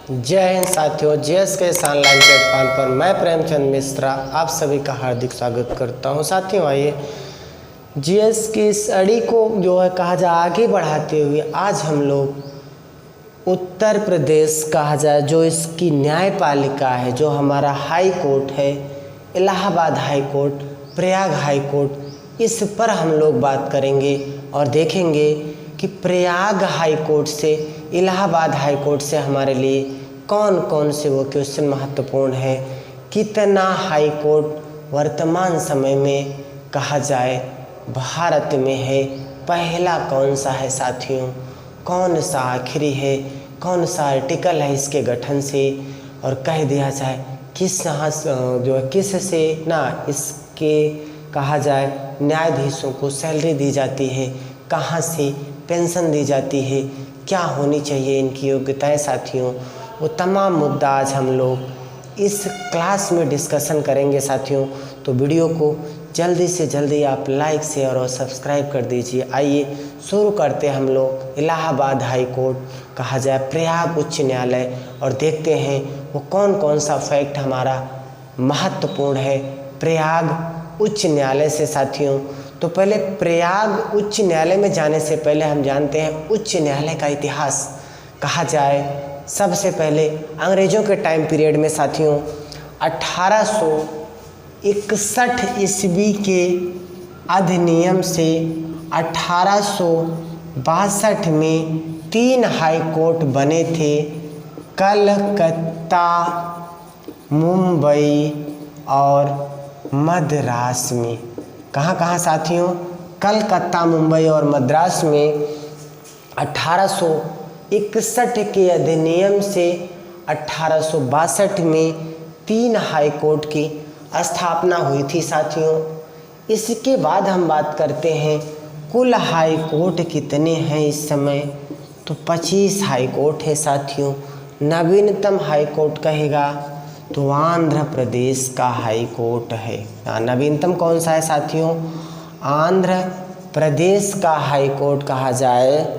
जय हिंद साथियों, जीएस के इस ऑनलाइन प्लेटफॉर्म पर मैं प्रेमचंद मिश्रा आप सभी का हार्दिक स्वागत करता हूं। साथियों आइए जीएस की स्टडी को जो है कहा जाए आगे बढ़ाते हुए आज हम लोग उत्तर प्रदेश कहा जाए जो इसकी न्यायपालिका है, जो हमारा हाई कोर्ट है, Allahabad high court, Prayag high court, इस पर हम लोग बात करेंगे और देखेंगे कि प्रयाग हाई कोर्ट से इलाहाबाद हाई कोर्ट से हमारे लिए कौन कौन से वो क्वेश्चन महत्वपूर्ण है, कितना हाई कोर्ट वर्तमान समय में कहा जाए भारत में है, पहला कौन सा है साथियों, कौन सा आखिरी है, कौन सा आर्टिकल है इसके गठन से, और कह दिया जाए किस जो है किस से ना इसके कहा जाए न्यायाधीशों को सैलरी दी जाती है, कहाँ से पेंशन दी जाती है, क्या होनी चाहिए इनकी योग्यताएं साथियों, वो तमाम मुद्दा आज हम लोग इस क्लास में डिस्कशन करेंगे साथियों। तो वीडियो को जल्दी से जल्दी आप लाइक शेयर और सब्सक्राइब कर दीजिए। आइए शुरू करते हैं हम लोग इलाहाबाद हाई कोर्ट कहा जाए प्रयाग उच्च न्यायालय और देखते हैं वो कौन कौन सा फैक्ट हमारा महत्वपूर्ण है प्रयाग उच्च न्यायालय से साथियों। तो पहले प्रयाग उच्च न्यायालय में जाने से पहले हम जानते हैं उच्च न्यायालय का इतिहास कहा जाए। सबसे पहले अंग्रेज़ों के टाइम पीरियड में साथियों 1861 ईस्वी के अधिनियम से 1862 में 3 हाई कोर्ट बने थे, कलकत्ता, मुंबई और मद्रास में। कहाँ कहाँ साथियों, कलकत्ता, मुंबई और मद्रास में 1861 के अधिनियम से 1862 में 3 हाई कोर्ट की स्थापना हुई थी साथियों। इसके बाद हम बात करते हैं कुल हाई कोर्ट कितने हैं इस समय, तो 25 हाई कोर्ट है साथियों। नवीनतम हाई कोर्ट कहेगा तो आंध्र प्रदेश का हाई कोर्ट है। नवीनतम कौन सा है साथियों, आंध्र प्रदेश का हाई कोर्ट कहा जाए,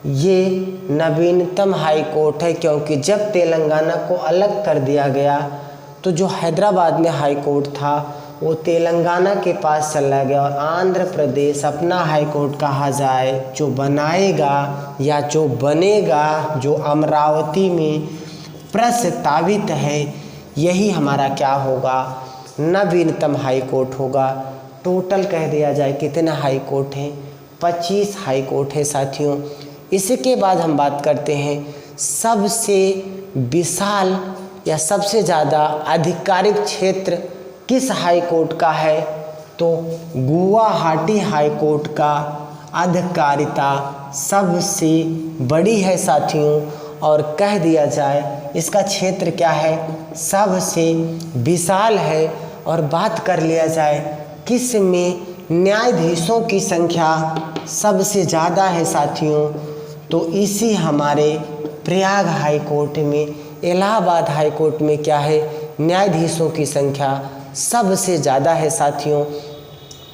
ये नवीनतम हाई कोर्ट है, क्योंकि जब तेलंगाना को अलग कर दिया गया तो जो हैदराबाद में हाई कोर्ट था वो तेलंगाना के पास चला गया और आंध्र प्रदेश अपना हाई कोर्ट कहा जाए जो बनाएगा या जो बनेगा, जो अमरावती में प्रस्तावित है, यही हमारा क्या होगा, नवीनतम हाई कोर्ट होगा। टोटल कह दिया जाए कितने हाई कोर्ट हैं, 25 हाई कोर्ट है साथियों। इसके बाद हम बात करते हैं सबसे विशाल या सबसे ज़्यादा आधिकारिक क्षेत्र किस हाई कोर्ट का है, तो गुवाहाटी हाई कोर्ट का अधिकारिता सबसे बड़ी है साथियों। और कह दिया जाए इसका क्षेत्र क्या है, सबसे विशाल है। और बात कर लिया जाए किस में न्यायाधीशों की संख्या सबसे ज़्यादा है साथियों, तो इसी हमारे प्रयाग हाई कोर्ट में, इलाहाबाद हाई कोर्ट में क्या है, न्यायाधीशों की संख्या सबसे ज़्यादा है साथियों।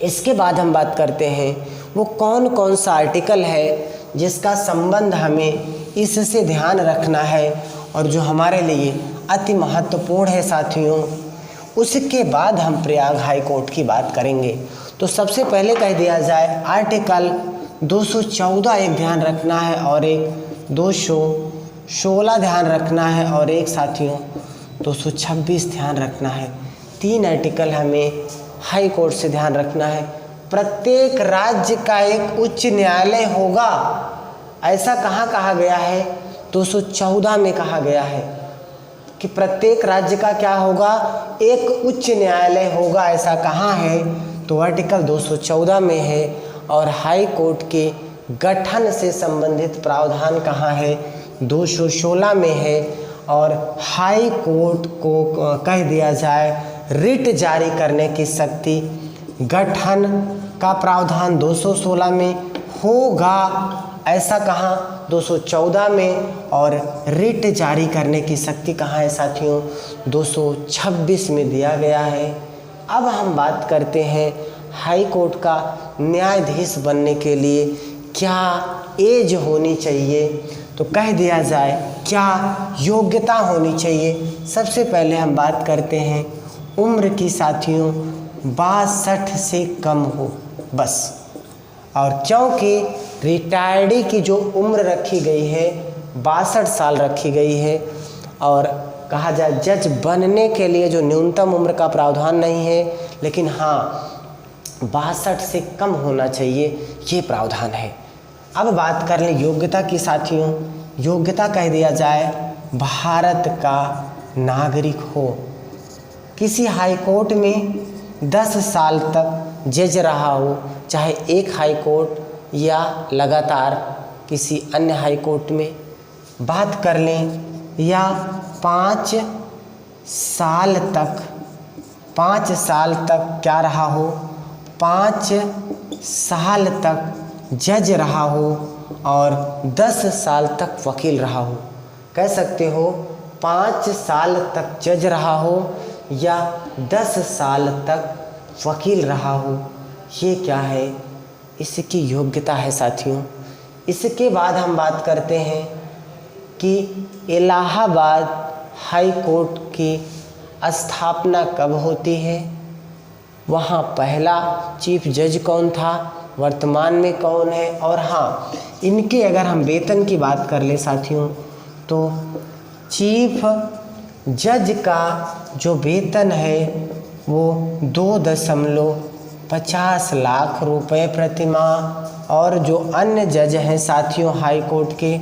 इसके बाद हम बात करते हैं वो कौन कौन सा आर्टिकल है जिसका संबंध हमें इससे ध्यान रखना है और जो हमारे लिए अति महत्वपूर्ण है साथियों। उसके बाद हम प्रयाग हाई कोर्ट की बात करेंगे। तो सबसे पहले कह दिया जाए आर्टिकल 214 एक ध्यान रखना है और एक 216 ध्यान रखना है और एक साथियों 226 ध्यान रखना है। 3 आर्टिकल हमें हाई कोर्ट से ध्यान रखना है। प्रत्येक राज्य का एक उच्च न्यायालय होगा, ऐसा कहाँ कहा गया है, 214 में कहा गया है कि प्रत्येक राज्य का क्या होगा, एक उच्च न्यायालय होगा। ऐसा कहाँ है, तो आर्टिकल 214 में है। और हाई कोर्ट के गठन से संबंधित प्रावधान कहाँ है, 216 में है। और हाई कोर्ट को कह दिया जाए रिट जारी करने की शक्ति, गठन का प्रावधान 216 में होगा, ऐसा कहाँ, 214 में। और रिट जारी करने की शक्ति कहाँ है साथियों, 226 में दिया गया है। अब हम बात करते हैं हाई कोर्ट का न्यायाधीश बनने के लिए क्या एज होनी चाहिए, तो कह दिया जाए क्या योग्यता होनी चाहिए? सबसे पहले हम बात करते हैं उम्र की साथियों, 62 से कम हो बस। और क्योंकि रिटायर्डी की जो उम्र रखी गई है 62 साल रखी गई है, और कहा जाए जज बनने के लिए जो न्यूनतम उम्र का प्रावधान नहीं है, लेकिन हाँ 62 से कम होना चाहिए, ये प्रावधान है। अब बात कर लें योग्यता की साथियों। योग्यता कह दिया जाए भारत का नागरिक हो, किसी हाई कोर्ट में 10 साल तक जज रहा हो, चाहे एक हाई कोर्ट या लगातार किसी अन्य हाई कोर्ट में। बात कर लें या 5 साल तक क्या रहा हो, 5 साल तक जज रहा हो और 10 साल तक वकील रहा हो। कह सकते हो 5 साल तक जज रहा हो या 10 साल तक वकील रहा हो, ये क्या है, इसकी योग्यता है साथियों। इसके बाद हम बात करते हैं कि इलाहाबाद हाई कोर्ट की स्थापना कब होती है, वहाँ पहला चीफ जज कौन था, वर्तमान में कौन है, और हाँ इनके अगर हम वेतन की बात कर ले साथियों, तो चीफ जज का जो वेतन है वो 2.50 लाख रुपए प्रति माह, और जो अन्य जज हैं साथियों हाई कोर्ट के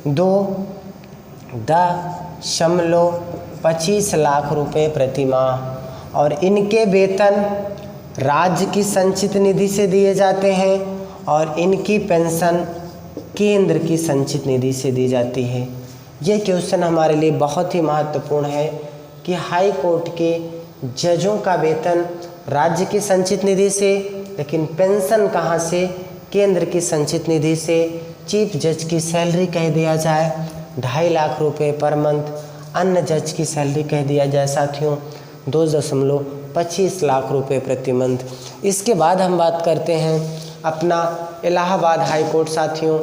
2.25 लाख रुपए प्रति माह। और इनके वेतन राज्य की संचित निधि से दिए जाते हैं और इनकी पेंशन केंद्र की संचित निधि से दी जाती है। ये क्वेश्चन हमारे लिए बहुत ही महत्वपूर्ण है कि हाई कोर्ट के जजों का वेतन राज्य की संचित निधि से, लेकिन पेंशन कहाँ से, केंद्र की संचित निधि से। चीफ जज की सैलरी कह दिया जाए 2.5 लाख रुपए पर मंथ, अन्य जज की सैलरी कह दिया जाए साथियों 2.25 लाख रुपए प्रति मंथ। इसके बाद हम बात करते हैं अपना इलाहाबाद हाई कोर्ट साथियों।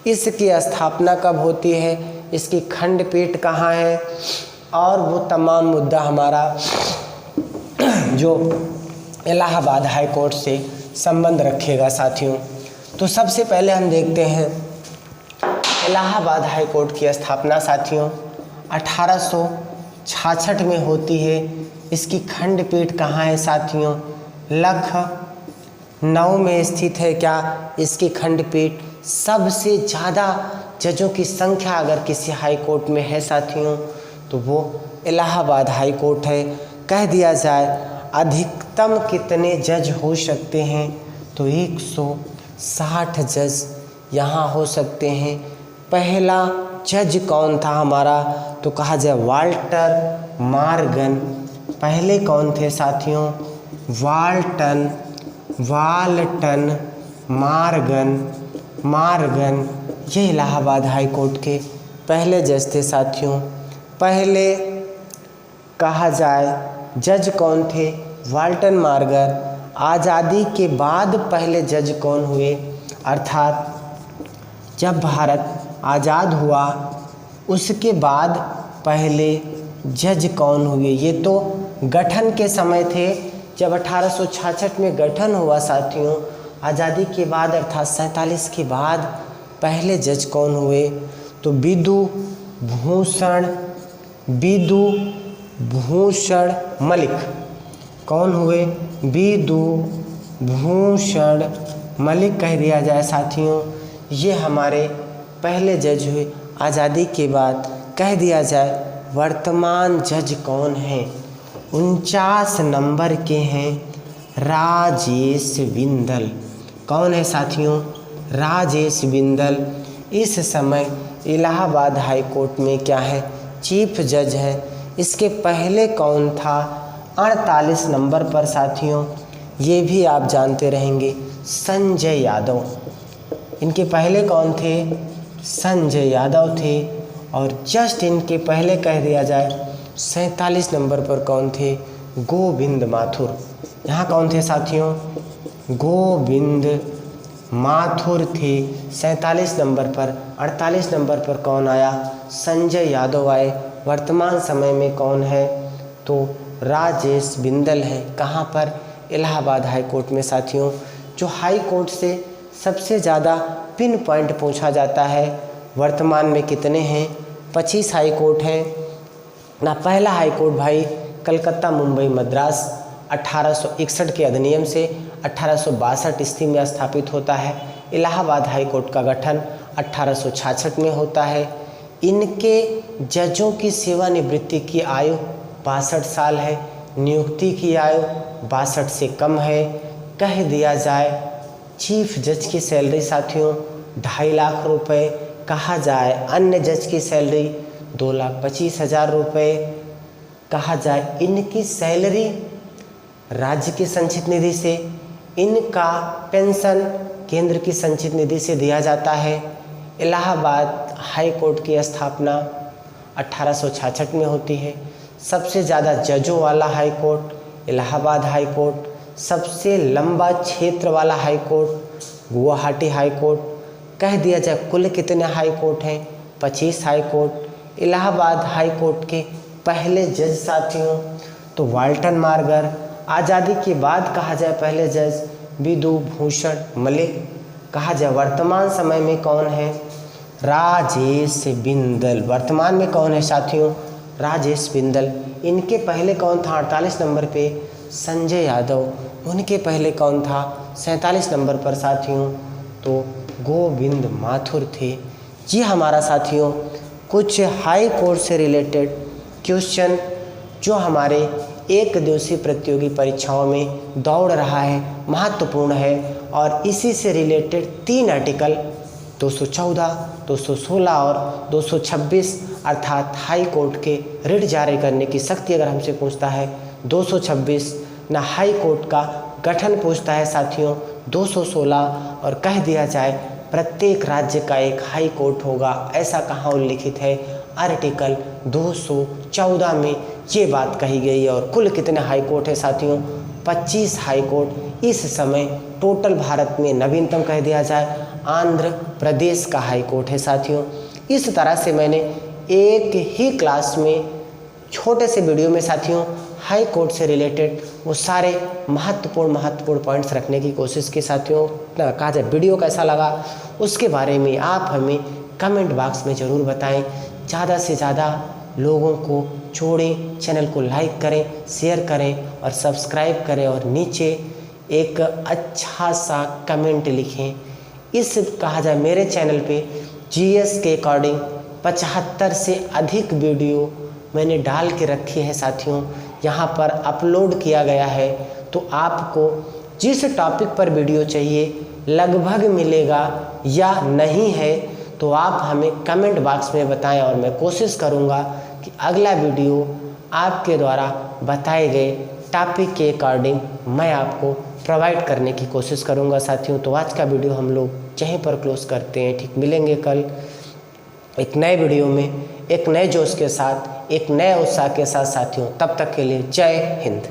इसकी स्थापना कब होती है, इसकी खंडपीठ कहाँ है, और वो तमाम मुद्दा हमारा जो इलाहाबाद हाई कोर्ट से संबंध रखेगा साथियों। तो सबसे पहले हम देखते हैं इलाहाबाद हाई कोर्ट की स्थापना साथियों 1866 में होती है। इसकी खंडपीठ कहाँ है साथियों, लखनऊ में स्थित है। क्या इसकी खंडपीठ, सबसे ज़्यादा जजों की संख्या अगर किसी हाई कोर्ट में है साथियों तो वो इलाहाबाद हाई कोर्ट है। कह दिया जाए अधिकतम कितने जज हो सकते हैं, तो 160 जज यहाँ हो सकते हैं। पहला जज कौन था हमारा, तो कहा जाए वाल्टर मॉर्गन। पहले कौन थे साथियों, वाल्टन मॉर्गन, ये इलाहाबाद हाई कोर्ट के पहले जज थे साथियों। पहले कहा जाए जज कौन थे, वाल्टन मॉर्गन। आज़ादी के बाद पहले जज कौन हुए, अर्थात जब भारत आज़ाद हुआ उसके बाद पहले जज कौन हुए, ये तो गठन के समय थे जब 1866 में गठन हुआ साथियों। आज़ादी के बाद अर्थात 47 के बाद पहले जज कौन हुए, तो विधु भूषण मलिक। कौन हुए, विधु भूषण मलिक कह दिया जाए साथियों। ये हमारे पहले जज हुए आज़ादी के बाद। कह दिया जाए वर्तमान जज कौन हैं, 49 नंबर के हैं राजेश बिंदल। कौन है साथियों, राजेश बिंदल। इस समय इलाहाबाद हाई कोर्ट में क्या है, चीफ जज है। इसके पहले कौन था, 48 नंबर पर साथियों, ये भी आप जानते रहेंगे, संजय यादव। इनके पहले कौन थे, संजय यादव थे। और जस्ट इनके पहले कह दिया जाए 47 नंबर पर कौन थे, गोविंद माथुर। यहाँ कौन थे साथियों, गोविंद माथुर थे 47 नंबर पर। 48 नंबर पर कौन आया? संजय यादव आए। वर्तमान समय में कौन है? तो राजेश बिंदल है। कहाँ पर? इलाहाबाद हाई कोर्ट में साथियों। जो हाई कोर्ट से सबसे ज़्यादा पिन पॉइंट पूछा जाता है, वर्तमान में कितने हैं? 25 हाई कोर्ट है ना। पहला हाई कोर्ट भाई कलकत्ता मुंबई मद्रास 1861 के अधिनियम से 1862 ईस्वी में स्थापित होता है। इलाहाबाद हाई कोर्ट का गठन 1866 में होता है। इनके जजों की सेवानिवृत्ति की आयु 62 साल है। नियुक्ति की आयु 62 से कम है। कह दिया जाए चीफ जज की सैलरी साथियों 2.5 लाख रुपए। कहा जाए अन्य जज की सैलरी 2,25,000 रुपये। कहा जाए इनकी सैलरी राज्य की संचित निधि से, इनका पेंशन केंद्र की संचित निधि से दिया जाता है। इलाहाबाद हाई कोर्ट की स्थापना 1866 में होती है। सबसे ज़्यादा जजों वाला high court Allahabad high court. सबसे लंबा क्षेत्र वाला high court Guwahati high court. कह दिया जाए कुल कितने हाई कोर्ट हैं? 25 high court. Allahabad high court के पहले जज साथियों तो वाल्टन मार्गर। आज़ादी के बाद कहा जाए पहले जज विधु भूषण मलिक। कहा जाए वर्तमान समय में कौन है? राजेश बिंदल। वर्तमान में कौन है साथियों? राजेश बिंदल। इनके पहले कौन था? 48 नंबर पे संजय यादव। उनके पहले कौन था? 47 नंबर पर साथियों तो गोविंद माथुर थे। जी हमारा साथियों कुछ हाई कोर्ट से रिलेटेड क्वेश्चन जो हमारे एक दिवसीय प्रतियोगी परीक्षाओं में दौड़ रहा है, महत्वपूर्ण है। और इसी से रिलेटेड 3 आर्टिकल 214, 216 और 226 अर्थात हाई कोर्ट के रिट जारी करने की शक्ति अगर हमसे पूछता है 226 ना, हाई कोर्ट का गठन पूछता है साथियों 216 और कह दिया जाए प्रत्येक राज्य का एक हाई कोर्ट होगा, ऐसा कहाँ उल्लिखित है? आर्टिकल 214 में ये बात कही गई है। और कुल कितने हाई कोर्ट है साथियों? 25 हाई कोर्ट इस समय टोटल भारत में। नवीनतम कह दिया जाए आंध्र प्रदेश का हाई कोर्ट है साथियों। इस तरह से मैंने एक ही क्लास में छोटे से वीडियो में साथियों हाई कोर्ट से रिलेटेड वो सारे महत्वपूर्ण पॉइंट्स रखने की कोशिश की साथियों। कहा जाए वीडियो कैसा लगा उसके बारे में आप हमें कमेंट बॉक्स में ज़रूर बताएं। ज़्यादा से ज़्यादा लोगों को जोड़ें, चैनल को लाइक करें, शेयर करें और सब्सक्राइब करें और नीचे एक अच्छा सा कमेंट लिखें। इस कहा जाए मेरे चैनल पे जीएस के अकॉर्डिंग 75 से अधिक वीडियो मैंने डाल के रखी है साथियों, यहाँ पर अपलोड किया गया है। तो आपको जिस टॉपिक पर वीडियो चाहिए लगभग मिलेगा या नहीं है तो आप हमें कमेंट बॉक्स में बताएं और मैं कोशिश करूँगा कि अगला वीडियो आपके द्वारा बताए गए टॉपिक के अकॉर्डिंग मैं आपको प्रोवाइड करने की कोशिश करूँगा साथियों। तो आज का वीडियो हम लोग यहीं पर क्लोज करते हैं। ठीक, मिलेंगे कल एक नए वीडियो में एक नए जोश के साथ, एक नए उत्साह के साथ साथियों। तब तक के लिए जय हिंद।